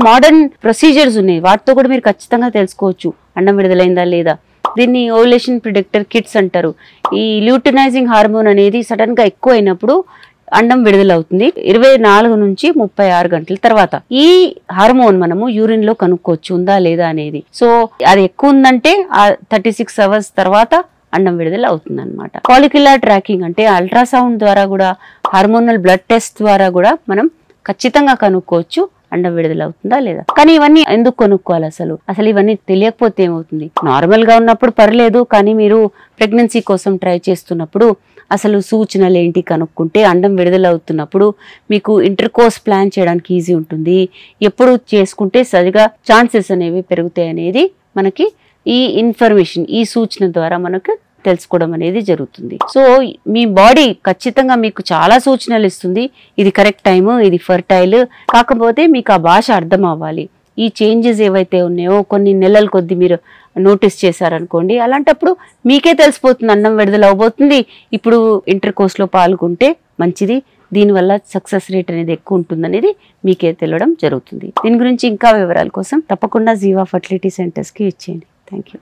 Modern procedures ఉన్నాయి, వాటితో కూడా మీరు ఖచ్చితంగా తెలుసుకోవచ్చు అండం విడుదలైందా లేదా. దీన్ని ఓవులేషన్ ప్రిడిక్టర్ కిట్స్ అంటారు. ఈ ల్యూటినైజింగ్ హార్మోన్ అనేది సడన్ గా ఎక్కువ అయినప్పుడు అండం విడుదలవుతుంది 24 నుంచి 36 గంటల తర్వాత. ఈ హార్మోన్ మనము యూరిన్ లో కనుక్కోవచ్చు ఉందా లేదా అనేది. సో అది ఎక్కువ ఉందంటే 36 అవర్స్ తర్వాత అండం విడుదల అవుతుంది అనమాట. ఫాలిక్యులర్ ట్రాకింగ్ అంటే అల్ట్రాసౌండ్ ద్వారా కూడా, హార్మోనల్ బ్లడ్ టెస్ట్ ద్వారా కూడా మనం ఖచ్చితంగా కనుక్కోవచ్చు అండం విడుదల అవుతుందా లేదా. కానీ ఇవన్నీ ఎందుకు కొనుక్కోవాలి అసలు ఇవన్నీ తెలియకపోతే ఏమవుతుంది. నార్మల్ గా ఉన్నప్పుడు పర్లేదు, కానీ మీరు ప్రెగ్నెన్సీ కోసం ట్రై చేస్తున్నప్పుడు అసలు సూచనలు ఏంటి కనుక్కుంటే అండం విడుదల అవుతున్నప్పుడు మీకు ఇంటర్కోర్స్ ప్లాన్ చేయడానికి ఈజీ ఉంటుంది. ఎప్పుడు చేసుకుంటే సరిగా ఛాన్సెస్ అనేవి పెరుగుతాయి అనేది మనకి ఈ ఇన్ఫర్మేషన్, ఈ సూచన ద్వారా మనకు తెలుసుకోవడం అనేది జరుగుతుంది. సో మీ బాడీ ఖచ్చితంగా మీకు చాలా సూచనలు ఇస్తుంది. ఇది కరెక్ట్ టైము, ఇది ఫర్టైల్. కాకపోతే మీకు ఆ భాష అర్థం అవ్వాలి. ఈ చేంజెస్ ఏవైతే ఉన్నాయో కొన్ని నెలల కొద్ది మీరు నోటీస్ చేశారనుకోండి, అలాంటప్పుడు మీకే తెలిసిపోతుంది అండం విడుదల అవబోతుంది, ఇప్పుడు ఇంటర్కోర్స్ లో పాల్గొంటే మంచిది, దీనివల్ల సక్సెస్ రేట్ అనేది ఎక్కువ ఉంటుంది అనేది మీకే తెలియడం జరుగుతుంది. దీని గురించి ఇంకా వివరాల కోసం తప్పకుండా జీవా ఫర్టిలిటీ సెంటర్స్ కి ఇచ్చేయండి. Thank you.